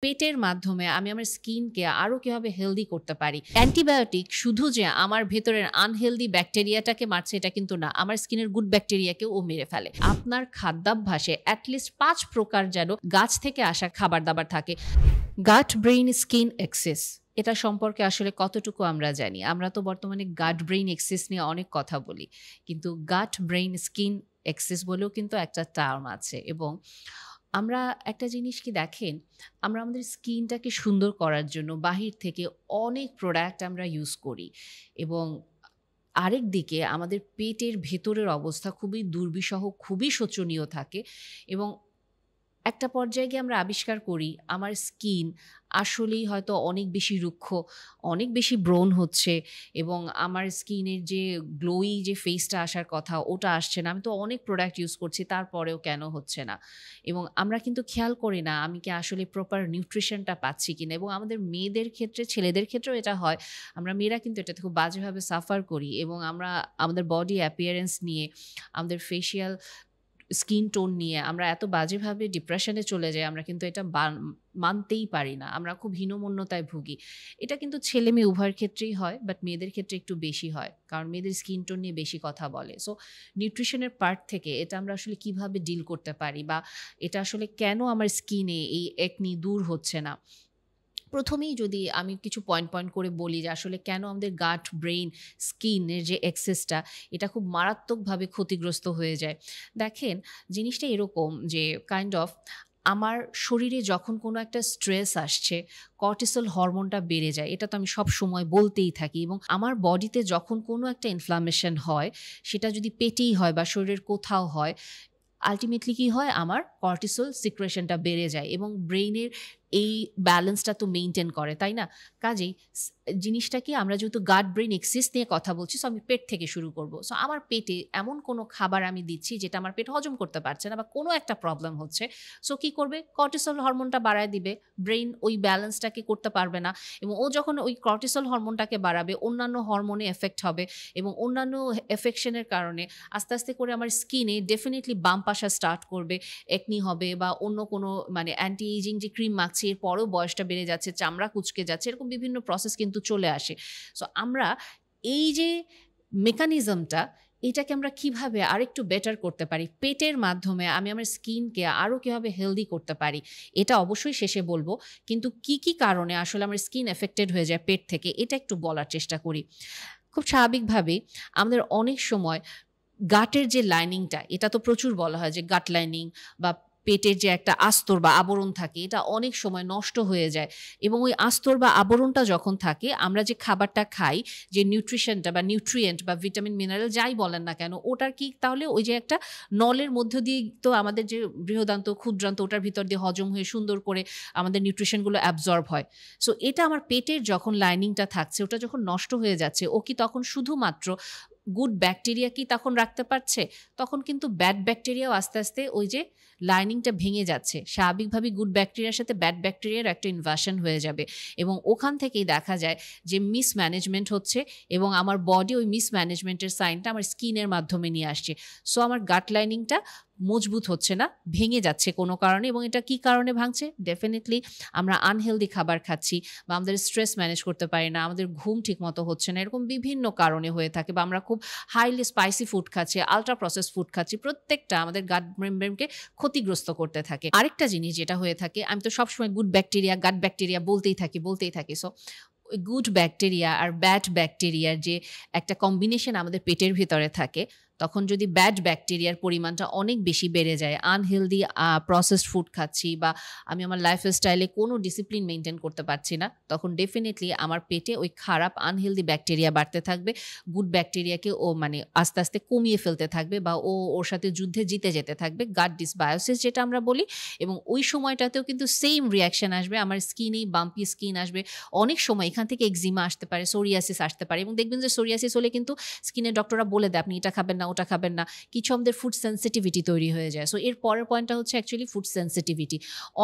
পেটের মাধ্যমে আমি আমার স্কিনকে আরো কিভাবে হেলদি করতে পারি। অ্যান্টিবায়োটিক শুধু যে আমার ভেতরের আনহেলদি ব্যাকটেরিয়াটাকে মারছে এটা কিন্তু না। আমার স্কিনের গুড ব্যাকটেরিয়াকেও ও মেরে ফেলে। আপনার খাদ্যাভ্যাসে এটলিস্ট ৫ প্রকার যেন গাছ থেকে আসা খাবার-দাবার থাকে। গাট ব্রেইন স্কিন এক্সিস এটা সম্পর্কে আসলে কতটুকু আমরা জানি? আমরা তো বর্তমানে গাট ব্রেইন এক্সিস নিয়ে অনেক কথা বলি। কিন্তু গাট ব্রেইন স্কিন এক্সিস বলেও কিন্তু একটা টার্ম আছে এবং আমরা একটা জিনিস কি দেখেন, আমরা আমাদের স্কিনটাকে সুন্দর করার জন্য বাহির থেকে অনেক প্রোডাক্ট আমরা ইউজ করি এবং আরেক দিকে আমাদের পেটের ভেতরের অবস্থা খুবই দুর্বিষহ, খুবই শোচনীয় থাকে এবং একটা পর্যায়ে গিয়ে আমরা আবিষ্কার করি আমার স্কিন আসলেই হয়তো অনেক বেশি রুক্ষ, অনেক বেশি ব্রণ হচ্ছে এবং আমার স্কিনের যে গ্লোয়ি যে ফেসটা আসার কথা ওটা আসছে না। আমি তো অনেক প্রোডাক্ট ইউজ করছি তারপরেও কেন হচ্ছে না? এবং আমরা কিন্তু খেয়াল করি না আমি কি আসলে প্রপার নিউট্রিশনটা পাচ্ছি কিনা এবং আমাদের মেয়েদের ক্ষেত্রে, ছেলেদের ক্ষেত্রেও এটা হয়। আমরা মেয়েরা কিন্তু এটাতে খুব বাজেভাবে সাফার করি এবং আমরা আমাদের বডি অ্যাপিয়ারেন্স নিয়ে, আমাদের ফেসিয়াল স্কিন টোন নিয়ে আমরা এত বাজেভাবে ডিপ্রেশনে চলে যাই আমরা কিন্তু এটা মানতেই পারি না। আমরা খুব হীনমন্যতায় ভুগি। এটা কিন্তু ছেলে-মেয়ে উভয়ের ক্ষেত্রেই হয়, বাট মেয়েদের ক্ষেত্রে একটু বেশি হয়। কারণ মেয়েদের স্কিন টোন নিয়ে বেশি কথা বলে। সো নিউট্রিশনের পার্ট থেকে এটা আমরা আসলে কিভাবে ডিল করতে পারি বা এটা আসলে কেন আমার স্কিনে এই একনি দূর হচ্ছে না? প্রথমেই যদি আমি কিছু পয়েন্ট করে বলি যে আসলে কেন আমাদের গাট, ব্রেইন, স্কিনের যে এক্সেসটা এটা খুব মারাত্মকভাবে ক্ষতিগ্রস্ত হয়ে যায়। দেখেন জিনিসটা এরকম যে কাইন্ড অফ আমার শরীরে যখন কোনো একটা স্ট্রেস আসছে, কর্টিসল হরমোনটা বেড়ে যায়। এটা তো আমি সবসময় বলতেই থাকি এবং আমার বডিতে যখন কোনো একটা ইনফ্লামেশন হয়, সেটা যদি পেটেই হয় বা শরীরের কোথাও হয়, আল্টিমেটলি কি হয় আমার কর্টিসল সিক্রেশনটা বেড়ে যায় এবং ব্রেইনের এই ব্যালেন্সটা তো মেইনটেইন করে, তাই না? কাজেই জিনিসটা কি আমরা যেহেতু গাট ব্রেইন এক্সিস নিয়ে কথা বলছি, সো আমি পেট থেকে শুরু করব। সো আমার পেটে এমন কোনো খাবার আমি দিচ্ছি যেটা আমার পেট হজম করতে পারছে না বা কোনো একটা প্রবলেম হচ্ছে। সো কি করবে? কর্টিসল হরমোনটা বাড়ায় দিবে। ব্রেইন ওই ব্যালেন্সটাকে করতে পারবে না এবং ও যখন ওই কর্টিসল হরমোনটাকে বাড়াবে, অন্যান্য হরমোনে এফেক্ট হবে এবং অন্যান্য এফেকশনের কারণে আস্তে, আস্তে করে আমার স্কিনে ডেফিনিটলি বাম্প আসা স্টার্ট করবে। একনি হবে বা অন্য কোনো মানে অ্যান্টি এইজিং যে ক্রিম মাখছি এরপরেও বয়সটা বেড়ে যাচ্ছে, চামড়া কুঁচকে যাচ্ছে, এরকম বিভিন্ন প্রসেস কিন্তু চলে আসে। সো আমরা এই যে মেকানিজমটা এটাকে আমরা কিভাবে আরেকটু বেটার করতে পারি? পেটের মাধ্যমে আমি আমার স্কিনকে আরো কিভাবে হেলদি করতে পারি? এটা অবশ্যই শেষে বলব। কিন্তু কি কারণে আসলে আমার স্কিন এফেক্টেড হয়ে যায় পেট থেকে এটা একটু বলার চেষ্টা করি। খুব স্বাভাবিকভাবেই আমাদের অনেক সময় গাটের যে লাইনিংটা এটা তো প্রচুর বলা হয় যে গাট লাইনিং বা পেটের যে একটা আস্তর বা আবরণ থাকে এটা অনেক সময় নষ্ট হয়ে যায় এবং ওই আস্তর বা আবরণটা যখন থাকে আমরা যে খাবারটা খাই, যে নিউট্রিশনটা বা নিউট্রিয়েন্ট বা ভিটামিন মিনারেল যাই বলেন না কেন ওটার কি তাহলে ওই যে একটা নলের মধ্য দিয়ে তো আমাদের যে বৃহদান্ত ক্ষুদ্রান্ত ওটার ভিতর দিয়ে হজম হয়ে সুন্দর করে আমাদের নিউট্রিশনগুলো অ্যাবজর্ব হয়। সো এটা আমার পেটের যখন লাইনিংটা থাকছে ওটা যখন নষ্ট হয়ে যাচ্ছে ও কি তখন শুধুমাত্র গুড ব্যাকটেরিয়া কি তখন রাখতে পারছে? তখন কিন্তু ব্যাড ব্যাকটেরিয়াও আস্তে, আস্তে ওই যে লাইনিংটা ভেঙে যাচ্ছে। স্বাভাবিকভাবেই গুড ব্যাকটেরিয়ার সাথে ব্যাড ব্যাকটেরিয়ার একটা ইনভাশন হয়ে যাবে এবং ওখান থেকেই দেখা যায় যে মিসম্যানেজমেন্ট হচ্ছে এবং আমার বডি ওই মিসম্যানেজমেন্টের সাইনটা আমার স্কিনের মাধ্যমে নিয়ে আসছে। সো আমার গাট লাইনিংটা মজবুত হচ্ছে না, ভেঙে যাচ্ছে কোনো কারণে এবং এটা কি কারণে ভাঙছে? ডেফিনিটলি আমরা আনহেলদি খাবার খাচ্ছি বা আমাদের স্ট্রেস ম্যানেজ করতে পারি না, আমাদের ঘুম ঠিকমতো হচ্ছে না, এরকম বিভিন্ন কারণে হয়ে থাকে বা আমরা খুব হাইলি স্পাইসি ফুড খাচ্ছি, আল্ট্রা প্রসেস ফুড খাচ্ছি, প্রত্যেকটা আমাদের গাট মেমব্রেনকে ক্ষতিগ্রস্ত করতে থাকে। আরেকটা জিনিস যেটা হয়ে থাকে, আমি তো সবসময় গুড ব্যাকটেরিয়া, গাট ব্যাকটেরিয়া বলতেই থাকি। সো ওই গুড ব্যাকটেরিয়া আর ব্যাড ব্যাকটেরিয়ার যে একটা কম্বিনেশন আমাদের পেটের ভিতরে থাকে, তখন যদি ব্যাড ব্যাকটেরিয়ার পরিমাণটা অনেক বেশি বেড়ে যায়, আনহেলদি প্রসেসড ফুড খাচ্ছি বা আমি আমার লাইফস্টাইলে কোনো ডিসিপ্লিন মেইনটেইন করতে পারছি না, তখন ডেফিনিটলি আমার পেটে ওই খারাপ আনহেলদি ব্যাকটেরিয়া বাড়তে থাকবে। গুড ব্যাকটেরিয়াকে ও মানে আস্তে, আস্তে কমিয়ে ফেলতে থাকবে বা ওর সাথে যুদ্ধে জিতে যেতে থাকবে। গাট ডিসবায়োসিস যেটা আমরা বলি এবং ওই সময়টাতেও কিন্তু সেম রিঅ্যাকশন আসবে। আমার স্কিনেই বাম্পি স্কিন আসবে। অনেক সময় এখান থেকে এক্সিমা আসতে পারে, সোরিয়াসিস আসতে পারে এবং দেখবেন যে সোরিয়াসিস হলে কিন্তু স্কিনের ডক্টররা বলে দেয় আপনি এটা খাবেন না, ওটা খাবেন না, কিছু আমাদের ফুড সেন্সিটিভিটি তৈরি হয়ে যায়। সো এর পরের পয়েন্টটা হচ্ছে অ্যাকচুয়ালি ফুড সেন্সিটিভিটি।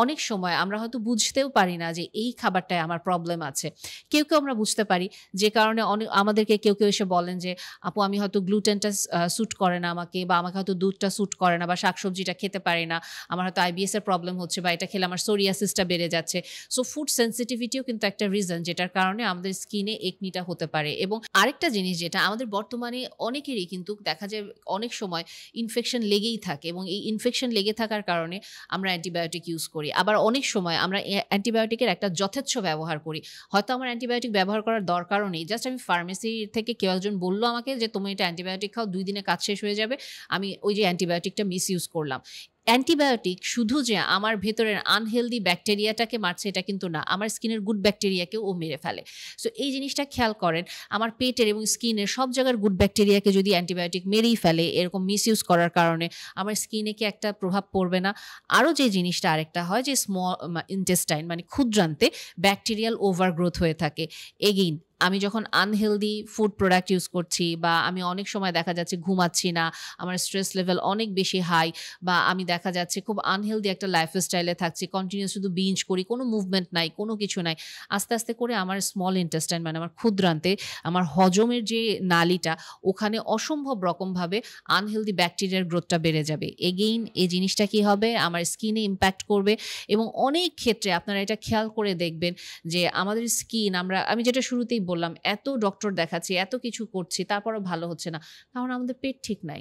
অনেক সময় আমরা হয়তো বুঝতেও পারি না যে এই খাবারটায় আমার প্রবলেম আছে। কেউ আমরা বুঝতে পারি, যে কারণে আমাদেরকে কেউ এসে বলেন যে আপু আমি হয়তো গ্লুটেনটা স্যুট করে না আমাকে, বা আমাকে হয়তো দুধটা স্যুট করে না, বা শাকসবজিটা খেতে পারি না, আমার হয়তো IBS এর প্রবলেম হচ্ছে, বা এটা খেলে আমার সোরিয়াসিসটা বেড়ে যাচ্ছে। সো ফুড সেন্সিটিভিটিও কিন্তু একটা রিজন যেটার কারণে আমাদের স্কিনে একনিটা হতে পারে। এবং আরেকটা জিনিস যেটা আমাদের বর্তমানে অনেকেরই কিন্তু দেখা যায় অনেক সময় ইনফেকশন লেগেই থাকে, এবং এই ইনফেকশন লেগে থাকার কারণে আমরা অ্যান্টিবায়োটিক ইউজ করি। আবার অনেক সময় আমরা অ্যান্টিবায়োটিকের একটা যথেচ্ছ ব্যবহার করি। হয়তো আমার অ্যান্টিবায়োটিক ব্যবহার করার দরকারও নেই, জাস্ট আমি ফার্মেসি থেকে কেউ একজন বললো আমাকে যে তুমি এটা অ্যান্টিবায়োটিক খাও, 2 দিনে কাজ শেষ হয়ে যাবে, আমি ওই যে অ্যান্টিবায়োটিকটা মিস ইউজ করলাম। অ্যান্টিবায়োটিক শুধু যে আমার ভেতরের আনহেলদি ব্যাকটেরিয়াটাকে মারছে এটা কিন্তু না, আমার স্কিনের গুড ব্যাকটেরিয়াকেও ও মেরে ফেলে। সো এই জিনিসটা খেয়াল করেন, আমার পেটের এবং স্কিনের সব জায়গার গুড ব্যাকটেরিয়াকে যদি অ্যান্টিবায়োটিক মেরেই ফেলে এরকম মিস ইউজ করার কারণে, আমার স্কিনে কি একটা প্রভাব পড়বে না? আরও যে জিনিসটা আরেকটা হয় যে স্মল ইন্টেস্টাইন মানে ক্ষুদ্রান্তে ব্যাকটেরিয়াল ওভারগ্রোথ হয়ে থাকে। এগেইন আমি যখন আনহেলদি ফুড প্রোডাক্ট ইউজ করছি, বা আমি অনেক সময় দেখা যাচ্ছে ঘুমাচ্ছি না, আমার স্ট্রেস লেভেল অনেক বেশি হাই, বা আমি দেখা যাচ্ছে খুব আনহেলদি একটা লাইফস্টাইলে থাকছি, কন্টিনিউস শুধু বিঞ্জ করি, কোনো মুভমেন্ট নাই, কোনো কিছু নাই, আস্তে আস্তে করে আমার স্মল ইন্টেস্টাইন মানে আমার ক্ষুদ্রান্তে আমার হজমের যে নালীটা ওখানে অসম্ভব রকমভাবে আনহেলদি ব্যাকটেরিয়ার গ্রোথটা বেড়ে যাবে। এগেইন এই জিনিসটা কি হবে, আমার স্কিনে ইম্প্যাক্ট করবে। এবং অনেক ক্ষেত্রে আপনারা এটা খেয়াল করে দেখবেন যে আমাদের স্কিন, আমি যেটা শুরুতেই বললাম, এত ডক্টর দেখাচ্ছি, এত কিছু করছি, তারপরও ভালো হচ্ছে না, কারণ আমাদের পেট ঠিক নাই।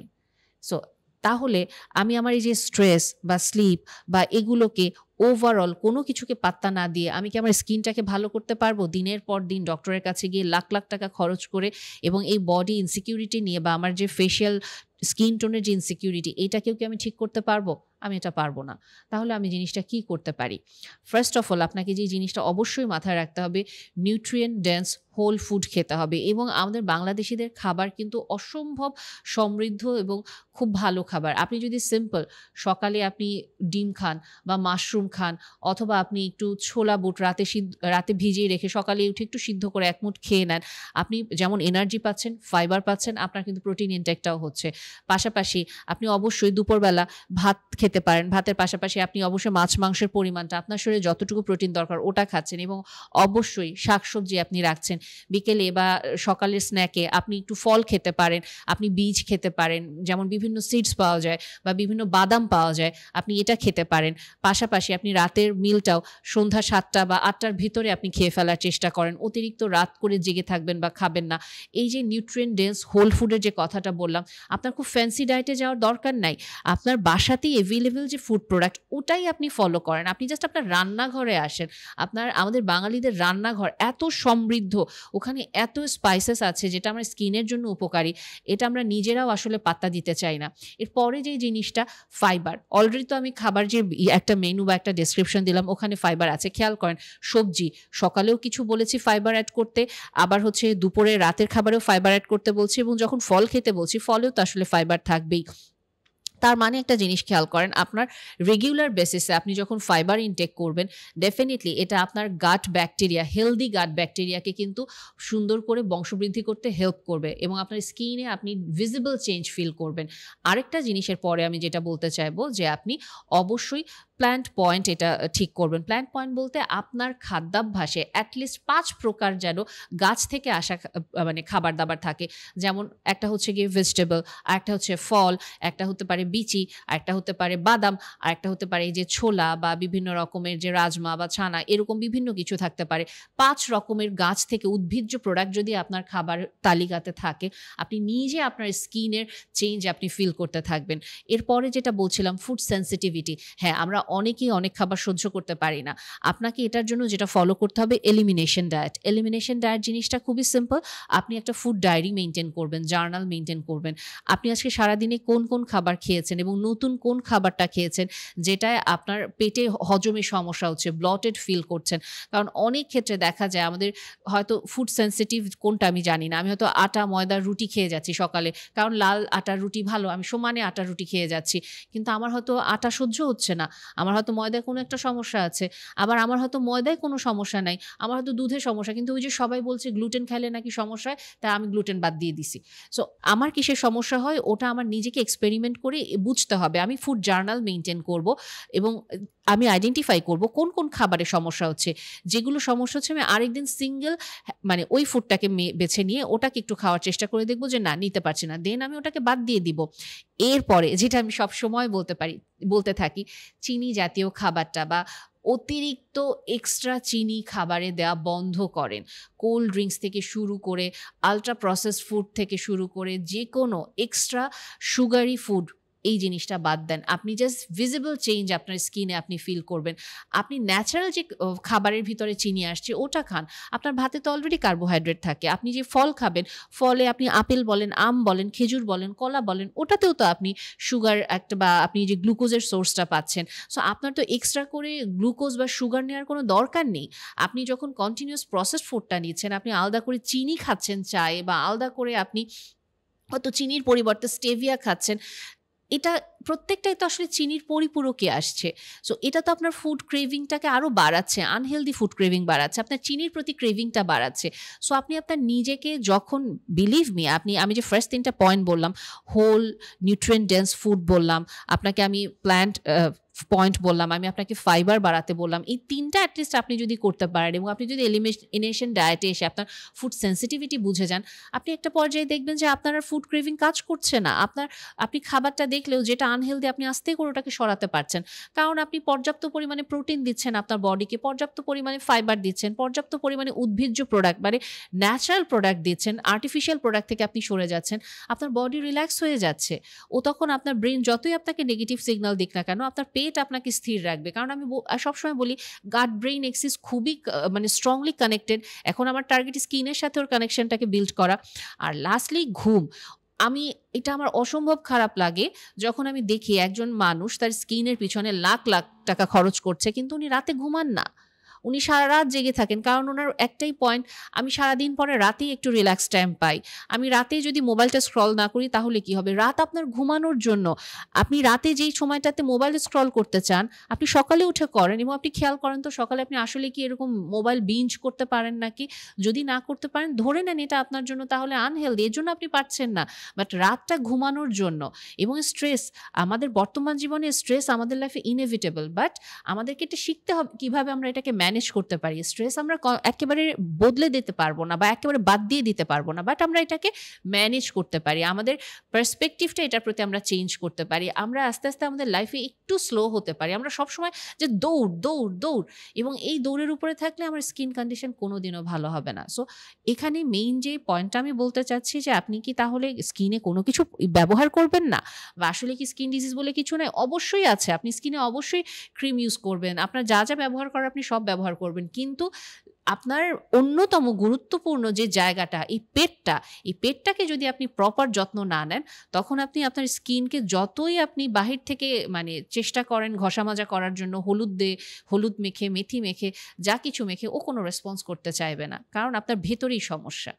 সো তাহলে আমি আমার এই যে স্ট্রেস বা স্লিপ বা এগুলোকে ওভারঅল কোনো কিছুকে পাত্তা না দিয়ে আমি কি আমার স্কিনটাকে ভালো করতে পারবো? দিনের পর দিন ডক্টরের কাছে গিয়ে লাখ লাখ টাকা খরচ করে, এবং এই বডি ইনসিকিউরিটি নিয়ে, বা আমার যে ফেশিয়াল স্কিন টোনের যে ইনসিকিউরিটি, এইটাকেও কি আমি ঠিক করতে পারবো? আমি এটা পারবো না। তাহলে আমি জিনিসটা কি করতে পারি? ফার্স্ট অফ অল আপনাকে যে জিনিসটা অবশ্যই মাথায় রাখতে হবে, নিউট্রিয়েন্ট ডেন্স হোল ফুড খেতে হবে। এবং আমাদের বাংলাদেশিদের খাবার কিন্তু অসম্ভব সমৃদ্ধ এবং খুব ভালো খাবার। আপনি যদি সিম্পল সকালে আপনি ডিম খান বা মাশরুম খান, অথবা আপনি একটু ছোলা বুট রাতে ভিজিয়ে রেখে সকালে উঠে একটু সিদ্ধ করে এক মুঠ খেয়ে নেন, আপনি যেমন এনার্জি পাচ্ছেন, ফাইবার পাচ্ছেন, আপনার কিন্তু প্রোটিন ইনটেকটাও হচ্ছে। পাশাপাশি আপনি অবশ্যই দুপুরবেলা ভাত খেতে পারেন, ভাতের পাশাপাশি আপনি অবশ্যই মাছ মাংসের পরিমাণটা আপনার শরীরে যতটুকু প্রোটিন দরকার ওটা খাচ্ছেন, এবং অবশ্যই শাকসবজি আপনি রাখছেন। বিকেলে বা সকালের স্ন্যাকে আপনি একটু ফল খেতে পারেন, আপনি বীজ খেতে পারেন, যেমন বিভিন্ন সিডস পাওয়া যায় বা বিভিন্ন বাদাম পাওয়া যায়, আপনি এটা খেতে পারেন। পাশাপাশি আপনি রাতের মিলটাও সন্ধ্যা 7টা বা 8টার ভিতরে আপনি খেয়ে ফেলার চেষ্টা করেন, অতিরিক্ত রাত করে জেগে থাকবেন বা খাবেন না। এই যে নিউট্রিয়েন্ট ডেন্স হোল ফুডের যে কথাটা বললাম, আপনার খুব ফ্যান্সি ডায়েটে যাওয়ার দরকার নাই, আপনার বাসাতেই অ্যাভেলেবল যে ফুড প্রোডাক্ট ওটাই আপনি ফলো করেন। আপনি জাস্ট আপনার রান্নাঘরে আসেন, আমাদের বাঙালিদের রান্নাঘর এত সমৃদ্ধ, ওখানে এত স্পাইসেস আছে যেটা আমার স্কিনের জন্য উপকারী, এটা আমরা নিজেরাও আসলে পাত্তা দিতে চাই না। এরপরে যে জিনিসটা ফাইবার, অলরেডি তো আমি খাবার যে একটা মেনু বা একটা ডেসক্রিপশন দিলাম ওখানে ফাইবার আছে, খেয়াল করেন। সবজি সকালেও কিছু বলেছি ফাইবার অ্যাড করতে, আবার হচ্ছে দুপুরে রাতের খাবারেও ফাইবার অ্যাড করতে বলছি, এবং যখন ফল খেতে বলছি ফলেও তো আসলে ফাইবার থাকবেই। তার মানে একটা জিনিস খেয়াল করেন, আপনার রেগুলার বেসিসে আপনি যখন ফাইবার ইনটেক করবেন, ডেফিনেটলি এটা আপনার গাট ব্যাকটেরিয়া, হেলদি গাট ব্যাকটেরিয়াকে কিন্তু সুন্দর করে বংশবৃদ্ধি করতে হেল্প করবে, এবং আপনার স্কিনে আপনি ভিজিবল চেঞ্জ ফিল করবেন। আরেকটা জিনিসের পরে আমি যেটা বলতে চাইবো যে আপনি অবশ্যই প্ল্যান্ট পয়েন্ট এটা ঠিক করবেন। প্ল্যান্ট পয়েন্ট বলতে আপনার খাদ্যাভ্যাসে অ্যাটলিস্ট 5 প্রকার যেন গাছ থেকে আসা মানে খাবার দাবার থাকে। যেমন একটা হচ্ছে গিয়ে ভেজিটেবল, আর একটা হচ্ছে ফল, একটা হতে পারে বিচি, আর একটা হতে পারে বাদাম, আর একটা হতে পারে এই যে ছোলা বা বিভিন্ন রকমের যে রাজমা বা ছানা, এরকম বিভিন্ন কিছু থাকতে পারে। 5 রকমের গাছ থেকে উদ্ভিজ্জ প্রোডাক্ট যদি আপনার খাবার তালিকাতে থাকে, আপনি নিজে আপনার স্কিনের চেঞ্জ আপনি ফিল করতে থাকবেন। এরপরে যেটা বলছিলাম ফুড সেন্সিটিভিটি, হ্যাঁ আমরা অনেকেই অনেক খাবার সহ্য করতে পারি না। আপনাকে এটার জন্য যেটা ফলো করতে হবে এলিমিনেশন ডায়েট। এলিমিনেশন ডায়েট জিনিসটা খুবই সিম্পল, আপনি একটা ফুড ডায়েরি মেনটেন করবেন, জার্নাল মেনটেন করবেন। আপনি আজকে সারাদিনে কোন কোন খাবার খেয়েছেন এবং নতুন কোন খাবারটা খেয়েছেন যেটায় আপনার পেটে হজমে সমস্যা হচ্ছে, ব্লটেড ফিল করছেন। কারণ অনেক ক্ষেত্রে দেখা যায় আমাদের হয়তো ফুড সেন্সিটিভ কোনটা আমি জানি না, আমি হয়তো আটা ময়দার রুটি খেয়ে যাচ্ছি সকালে, কারণ লাল আটার রুটি ভালো, আমি সমানে আটার রুটি খেয়ে যাচ্ছি, কিন্তু আমার হয়তো আটা সহ্য হচ্ছে না, আমার হয়তো ময়দায় কোনো একটা সমস্যা আছে, আবার আমার হয়তো ময়দায় কোনো সমস্যা নাই, আমার হয়তো দুধে সমস্যা, কিন্তু ওই যে সবাই বলছে গ্লুটেন খাইলে নাকি সমস্যা হয়, তাই আমি গ্লুটেন বাদ দিয়ে দিছি। সো আমার কিসের সমস্যা হয় ওটা আমার নিজেকে এক্সপেরিমেন্ট করে বুঝতে হবে। আমি ফুড জার্নাল মেইনটেইন করব এবং আমি আইডেন্টিফাই করব কোন কোন খাবারে সমস্যা হচ্ছে। যেগুলো সমস্যা হচ্ছে আমি আরেকদিন সিঙ্গেল মানে ওই ফুডটাকে বেছে নিয়ে ওটাকে একটু খাওয়ার চেষ্টা করে দেখব যে না নিতে পারছি না, দেন আমি ওটাকে বাদ দিয়ে দিব। এরপরে যেটা আমি সবসময় বলতে থাকি, চিনি জাতীয় খাবারটা বা অতিরিক্ত এক্সট্রা চিনি খাবারে দেওয়া বন্ধ করেন। কোল্ড ড্রিঙ্কস থেকে শুরু করে আল্ট্রা প্রসেসড ফুড থেকে শুরু করে যে কোনো এক্সট্রা সুগারি ফুড, এই জিনিসটা বাদ দেন। আপনি জাস্ট ভিজিবল চেঞ্জ আপনার স্কিনে আপনি ফিল করবেন। আপনি ন্যাচারাল যে খাবারের ভিতরে চিনি আসছে ওটা খান। আপনার ভাতে তো অলরেডি কার্বোহাইড্রেট থাকে। আপনি যে ফল খাবেন, ফলে আপনি আপেল বলেন, আম বলেন, খেজুর বলেন, কলা বলেন, ওটাতেও তো আপনি সুগার একটা বা আপনি যে গ্লুকোজের সোর্সটা পাচ্ছেন। সো আপনার তো এক্সট্রা করে গ্লুকোজ বা সুগার নেওয়ার কোনো দরকার নেই। আপনি যখন কন্টিনিউয়াস প্রসেসড ফুডটা নিচ্ছেন, আপনি আলাদা করে চিনি খাচ্ছেন চায়ে, বা আলাদা করে আপনি হয়তো চিনির পরিবর্তে স্টেভিয়া খাচ্ছেন, এটা প্রত্যেকটাই তো আসলে চিনির পরিপূরকে আসছে। সো এটা তো আপনার ফুড ক্রেভিংটাকে আরও বাড়াচ্ছে, আনহেলদি ফুড ক্রেভিং বাড়াচ্ছে, আপনার চিনির প্রতি ক্রেভিংটা বাড়াচ্ছে। সো আপনি আপনার নিজেকে যখন, বিলিভ মি, আমি যে ফার্স্ট 3টা পয়েন্ট বললাম, হোল নিউট্রিয়েন্ট ডেন্স ফুড বললাম, আপনাকে আমি প্ল্যান্ট পয়েন্ট বললাম, আমি আপনাকে ফাইবার বাড়াতে বললাম, এই 3টা অ্যাটলিস্ট আপনি যদি করতে পারেন এবং আপনি যদি এলিমিনেশন ডায়েটে এসে আপনার ফুড সেন্সিটিভিটি বুঝে যান, আপনি একটা পর্যায়ে দেখবেন যে আপনার আর ফুড ক্রেভিং কাজ করছে না। আপনি খাবারটা দেখলেও যেটা আনহেলদি আপনি আস্তে করে ওটাকে সরাতে পারছেন, কারণ আপনি পর্যাপ্ত পরিমাণে প্রোটিন দিচ্ছেন আপনার বডিকে, পর্যাপ্ত পরিমাণে ফাইবার দিচ্ছেন, পর্যাপ্ত পরিমাণে উদ্ভিজ্জ প্রোডাক্ট মানে ন্যাচারাল প্রোডাক্ট দিচ্ছেন, আর্টিফিশিয়াল প্রোডাক্ট থেকে আপনি সরে যাচ্ছেন, আপনার বডি রিল্যাক্স হয়ে যাচ্ছে। ও তখন আপনার ব্রেন যতই আপনাকে নেগেটিভ সিগন্যাল দিক না কেন, আপনার পেট আপনাকে স্থির রাখবে। কারণ আমি সবসময় বলি গাট ব্রেইন এক্সিস খুবই মানে স্ট্রংলি কানেক্টেড। এখন আমার টার্গেট স্কিনের সাথে ওর কানেকশনটাকে বিল্ড করা। আর লাস্টলি ঘুম। এটা আমার অসম্ভব খারাপ লাগে যখন আমি দেখি একজন মানুষ তার স্কিনের পিছনে লাখ লাখ টাকা খরচ করছে, কিন্তু উনি রাতে ঘুমান না, উনি সারা রাত জেগে থাকেন। কারণ ওনার একটাই পয়েন্ট, আমি সারাদিন পরে রাতেই একটু রিল্যাক্স টাইম পাই, আমি রাতে যদি মোবাইলটা স্ক্রল না করি তাহলে কি হবে। রাত আপনার ঘুমানোর জন্য। আপনি রাতে যেই সময়টাতে মোবাইল স্ক্রল করতে চান আপনি সকালে উঠে করেন, এবং আপনি খেয়াল করেন তো সকালে আপনি আসলে কি এরকম মোবাইল বিঞ্জ করতে পারেন নাকি? যদি না করতে পারেন ধরে নেন এটা আপনার জন্য তাহলে আনহেলদি, এর জন্য আপনি পারছেন না। বাট রাতটা ঘুমানোর জন্য। এবং স্ট্রেস, আমাদের বর্তমান জীবনে স্ট্রেস আমাদের লাইফে ইনএভিটেবল, বাট আমাদেরকে এটা শিখতে হবে কিভাবে আমরা এটাকে ম্যানেজ করতে পারি। স্ট্রেস আমরা একেবারে বদলে দিতে পারবো না বা একেবারে বাদ দিয়ে দিতে পারবো না, বাট আমরা এটাকে ম্যানেজ করতে পারি। আমাদের পার্সপেক্টিভটা এটার প্রতি আমরা চেঞ্জ করতে পারি। আমরা আস্তে আস্তে আমাদের লাইফে একটু স্লো হতে পারি। আমরা সবসময় যে দৌড় দৌড় দৌড়, এবং এই দৌড়ের উপরে থাকলে আমার স্কিন কন্ডিশন কোনোদিনও ভালো হবে না। সো এখানে মেইন যে পয়েন্টটা আমি বলতে চাচ্ছি যে আপনি কি তাহলে স্কিনে কোনো কিছু ব্যবহার করবেন না, বা আসলে কি স্কিন ডিজিজ বলে কিছু নাই? অবশ্যই আছে। আপনি স্কিনে অবশ্যই ক্রিম ইউজ করবেন, আপনার যা যা ব্যবহার করার আপনি সব ব্যবহার করবেন, কিন্তু আপনার অন্যতম গুরুত্বপূর্ণ যে জায়গাটা এই পেটটাকে যদি আপনি প্রপার যত্ন না নেন, তখন আপনি আপনার স্কিনকে যতই আপনি বাহির থেকে মানে চেষ্টা করেন ঘষা মাজা করার জন্য, হলুদ মেখে, মেথি মেখে, যা কিছু মেখে, ও কোনো রেসপন্স করতে চাইবে না, কারণ আপনার ভেতরেই সমস্যা।